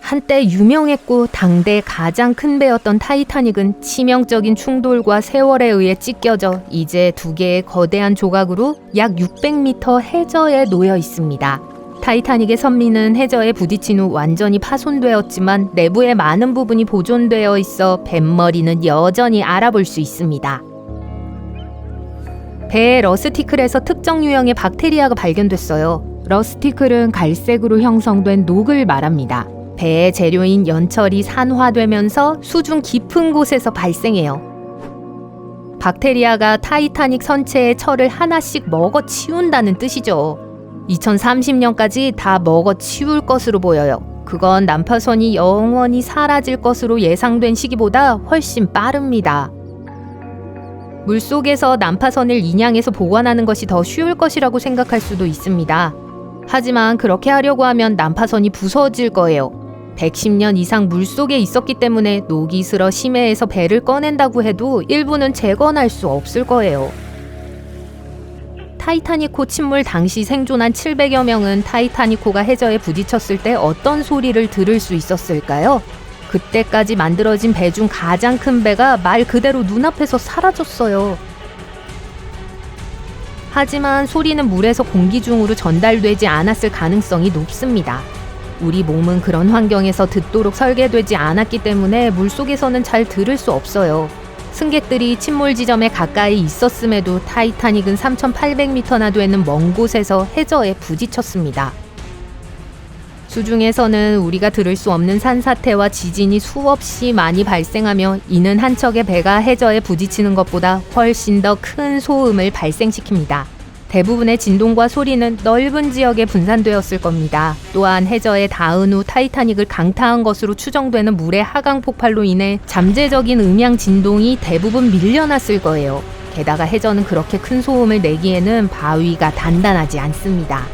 한때 유명했고 당대 가장 큰 배였던 타이타닉은 치명적인 충돌과 세월에 의해 찢겨져 이제 두 개의 거대한 조각으로 약 600m 해저에 놓여 있습니다. 타이타닉의 선미는 해저에 부딪힌 후 완전히 파손되었지만 내부의 많은 부분이 보존되어 있어 뱃머리는 여전히 알아볼 수 있습니다. 배의 러스티클에서 특정 유형의 박테리아가 발견됐어요. 러스티클은 갈색으로 형성된 녹을 말합니다. 배의 재료인 연철이 산화되면서 수중 깊은 곳에서 발생해요. 박테리아가 타이타닉 선체의 철을 하나씩 먹어치운다는 뜻이죠. 2030년까지 다 먹어치울 것으로 보여요. 그건 난파선이 영원히 사라질 것으로 예상된 시기보다 훨씬 빠릅니다. 물속에서 난파선을 인양해서 보관하는 것이 더 쉬울 것이라고 생각할 수도 있습니다. 하지만 그렇게 하려고 하면 난파선이 부서질 거예요. 110년 이상 물속에 있었기 때문에 녹이 슬어 심해에서 배를 꺼낸다고 해도 일부는 재건할 수 없을 거예요. 타이타닉호 침몰 당시 생존한 700여 명은 타이타닉호가 해저에 부딪혔을 때 어떤 소리를 들을 수 있었을까요? 그때까지 만들어진 배 중 가장 큰 배가 말 그대로 눈앞에서 사라졌어요. 하지만 소리는 물에서 공기 중으로 전달되지 않았을 가능성이 높습니다. 우리 몸은 그런 환경에서 듣도록 설계되지 않았기 때문에 물속에서는 잘 들을 수 없어요. 승객들이 침몰 지점에 가까이 있었음에도 타이타닉은 3,800m나 되는 먼 곳에서 해저에 부딪혔습니다. 수중에서는 우리가 들을 수 없는 산사태와 지진이 수없이 많이 발생하며 이는 한 척의 배가 해저에 부딪히는 것보다 훨씬 더 큰 소음을 발생시킵니다. 대부분의 진동과 소리는 넓은 지역에 분산되었을 겁니다. 또한 해저에 닿은 후 타이타닉을 강타한 것으로 추정되는 물의 하강 폭발로 인해 잠재적인 음향 진동이 대부분 밀려났을 거예요. 게다가 해저는 그렇게 큰 소음을 내기에는 바위가 단단하지 않습니다.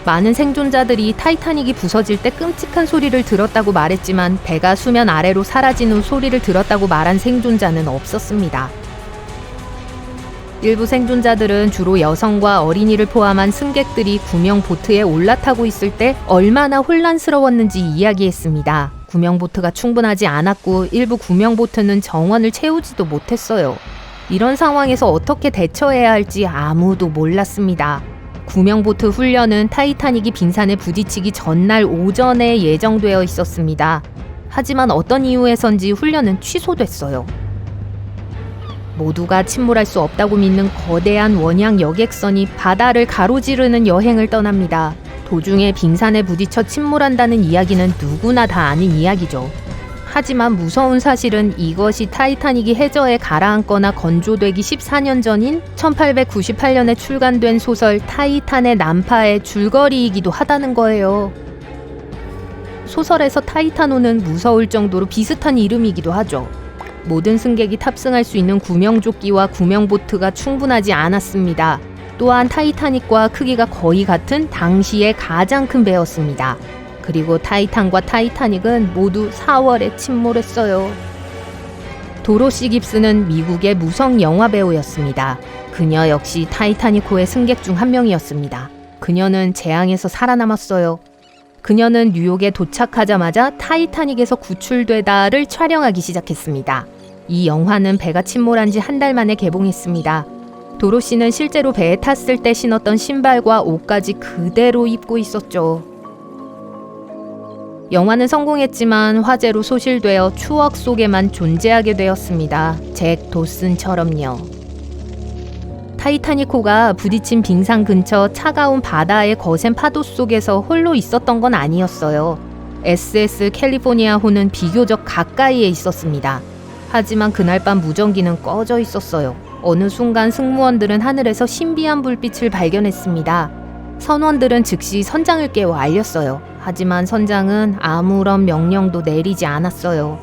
많은 생존자들이 타이타닉이 부서질 때 끔찍한 소리를 들었다고 말했지만 배가 수면 아래로 사라진 후 소리를 들었다고 말한 생존자는 없었습니다. 일부 생존자들은 주로 여성과 어린이를 포함한 승객들이 구명 보트에 올라타고 있을 때 얼마나 혼란스러웠는지 이야기했습니다. 구명 보트가 충분하지 않았고 일부 구명 보트는 정원을 채우지도 못했어요. 이런 상황에서 어떻게 대처해야 할지 아무도 몰랐습니다. 구명보트 훈련은 타이타닉이 빙산에 부딪히기 전날 오전에 예정되어 있었습니다. 하지만 어떤 이유에선지 훈련은 취소됐어요. 모두가 침몰할 수 없다고 믿는 거대한 원양 여객선이 바다를 가로지르는 여행을 떠납니다. 도중에 빙산에 부딪혀 침몰한다는 이야기는 누구나 다 아는 이야기죠. 하지만 무서운 사실은 이것이 타이타닉이 해저에 가라앉거나 건조되기 14년 전인 1898년에 출간된 소설 타이탄의 난파의 줄거리이기도 하다는 거예요. 소설에서 타이타노는 무서울 정도로 비슷한 이름이기도 하죠. 모든 승객이 탑승할 수 있는 구명조끼와 구명보트가 충분하지 않았습니다. 또한 타이타닉과 크기가 거의 같은 당시의 가장 큰 배였습니다. 그리고 타이탄과 타이타닉은 모두 4월에 침몰했어요. 도로시 깁스는 미국의 무성 영화 배우였습니다. 그녀 역시 타이타닉호의 승객 중 한 명이었습니다. 그녀는 재앙에서 살아남았어요. 그녀는 뉴욕에 도착하자마자 타이타닉에서 구출되다를 촬영하기 시작했습니다. 이 영화는 배가 침몰한 지 한 달 만에 개봉했습니다. 도로시는 실제로 배에 탔을 때 신었던 신발과 옷까지 그대로 입고 있었죠. 영화는 성공했지만 화재로 소실되어 추억 속에만 존재하게 되었습니다. 잭 도슨처럼요. 타이타닉호가 부딪힌 빙산 근처 차가운 바다의 거센 파도 속에서 홀로 있었던 건 아니었어요. SS 캘리포니아호는 비교적 가까이에 있었습니다. 하지만 그날 밤 무전기는 꺼져 있었어요. 어느 순간 승무원들은 하늘에서 신비한 불빛을 발견했습니다. 선원들은 즉시 선장을 깨워 알렸어요. 하지만 선장은 아무런 명령도 내리지 않았어요.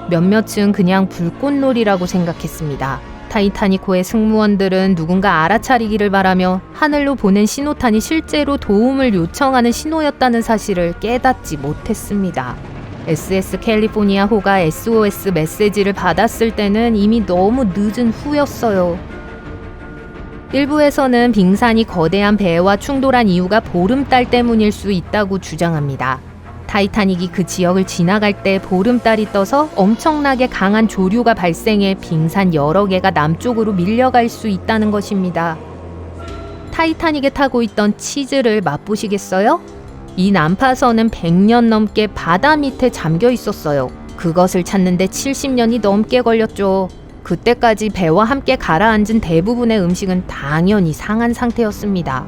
몇몇은 그냥 불꽃놀이라고 생각했습니다. 타이타닉호의 승무원들은 누군가 알아차리기를 바라며 하늘로 보낸 신호탄이 실제로 도움을 요청하는 신호였다는 사실을 깨닫지 못했습니다. SS 캘리포니아호가 SOS 메시지를 받았을 때는 이미 너무 늦은 후였어요. 일부에서는 빙산이 거대한 배와 충돌한 이유가 보름달 때문일 수 있다고 주장합니다. 타이타닉이 그 지역을 지나갈 때 보름달이 떠서 엄청나게 강한 조류가 발생해 빙산 여러 개가 남쪽으로 밀려갈 수 있다는 것입니다. 타이타닉에 타고 있던 치즈를 맛보시겠어요? 이 난파선은 100년 넘게 바다 밑에 잠겨 있었어요. 그것을 찾는데 70년이 넘게 걸렸죠. 그때까지 배와 함께 가라앉은 대부분의 음식은 당연히 상한 상태였습니다.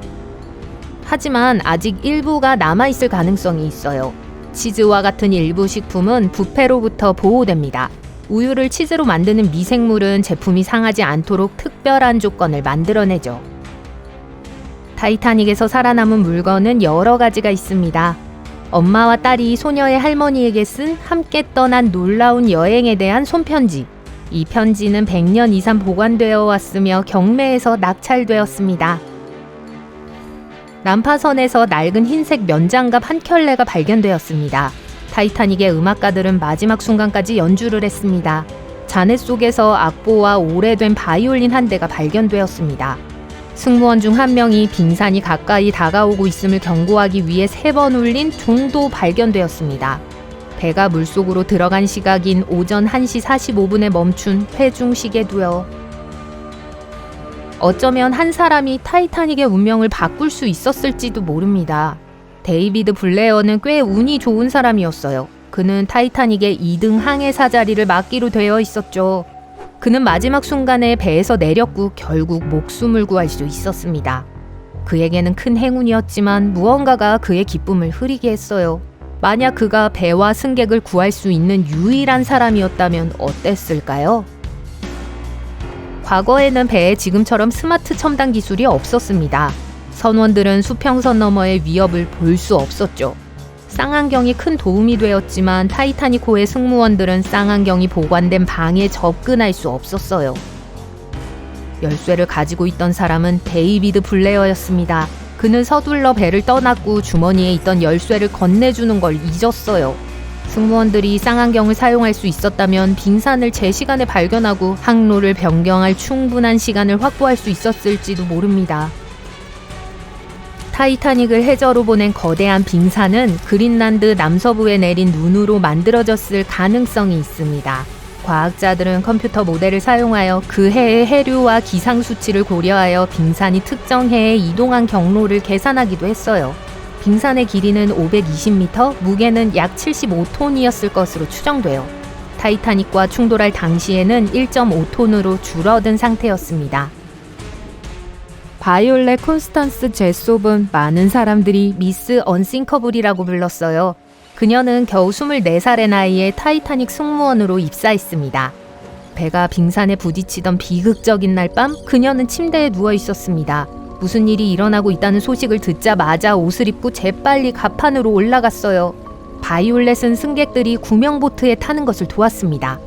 하지만 아직 일부가 남아있을 가능성이 있어요. 치즈와 같은 일부 식품은 부패로부터 보호됩니다. 우유를 치즈로 만드는 미생물은 제품이 상하지 않도록 특별한 조건을 만들어내죠. 타이타닉에서 살아남은 물건은 여러 가지가 있습니다. 엄마와 딸이 소녀의 할머니에게 쓴 함께 떠난 놀라운 여행에 대한 손편지. 이 편지는 100년 이상 보관되어 왔으며 경매에서 낙찰되었습니다. 난파선에서 낡은 흰색 면장갑 한 켤레가 발견되었습니다. 타이타닉의 음악가들은 마지막 순간까지 연주를 했습니다. 잔해 속에서 악보와 오래된 바이올린 한 대가 발견되었습니다. 승무원 중 한 명이 빙산이 가까이 다가오고 있음을 경고하기 위해 3번 울린 종도 발견되었습니다. 배가 물속으로 들어간 시각인 오전 1시 45분에 멈춘 회중시계도요. 어쩌면 한 사람이 타이타닉의 운명을 바꿀 수 있었을지도 모릅니다. 데이비드 블레어는 꽤 운이 좋은 사람이었어요. 그는 타이타닉의 2등 항해사 자리를 맡기로 되어 있었죠. 그는 마지막 순간에 배에서 내렸고 결국 목숨을 구할 수 있었습니다. 그에게는 큰 행운이었지만 무언가가 그의 기쁨을 흐리게 했어요. 만약 그가 배와 승객을 구할 수 있는 유일한 사람이었다면 어땠을까요? 과거에는 배에 지금처럼 스마트 첨단 기술이 없었습니다. 선원들은 수평선 너머의 위협을 볼 수 없었죠. 쌍안경이 큰 도움이 되었지만 타이타닉호의 승무원들은 쌍안경이 보관된 방에 접근할 수 없었어요. 열쇠를 가지고 있던 사람은 데이비드 블레어였습니다. 그는 서둘러 배를 떠났고 주머니에 있던 열쇠를 건네주는 걸 잊었어요. 승무원들이 쌍안경을 사용할 수 있었다면 빙산을 제 시간에 발견하고 항로를 변경할 충분한 시간을 확보할 수 있었을지도 모릅니다. 타이타닉을 해저로 보낸 거대한 빙산은 그린란드 남서부에 내린 눈으로 만들어졌을 가능성이 있습니다. 과학자들은 컴퓨터 모델을 사용하여 그 해의 해류와 기상 수치를 고려하여 빙산이 특정 해에 이동한 경로를 계산하기도 했어요. 빙산의 길이는 520m, 무게는 약 75톤이었을 것으로 추정돼요. 타이타닉과 충돌할 당시에는 1.5톤으로 줄어든 상태였습니다. 바이올렛 콘스탄스 제소브는 많은 사람들이 미스 언싱커블이라고 불렀어요. 그녀는 겨우 24살의 나이에 타이타닉 승무원으로 입사했습니다. 배가 빙산에 부딪히던 비극적인 날 밤 그녀는 침대에 누워 있었습니다. 무슨 일이 일어나고 있다는 소식을 듣자마자 옷을 입고 재빨리 갑판으로 올라갔어요. 바이올렛은 승객들이 구명보트에 타는 것을 도왔습니다.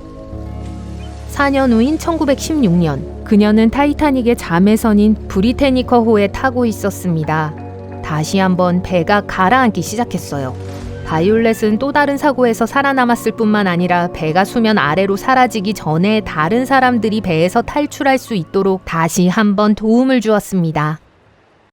4년 후인 1916년 그녀는 타이타닉의 자매선인 브리테니커호에 타고 있었습니다. 다시 한번 배가 가라앉기 시작했어요. 바이올렛은 또 다른 사고에서 살아남았을 뿐만 아니라 배가 수면 아래로 사라지기 전에 다른 사람들이 배에서 탈출할 수 있도록 다시 한번 도움을 주었습니다.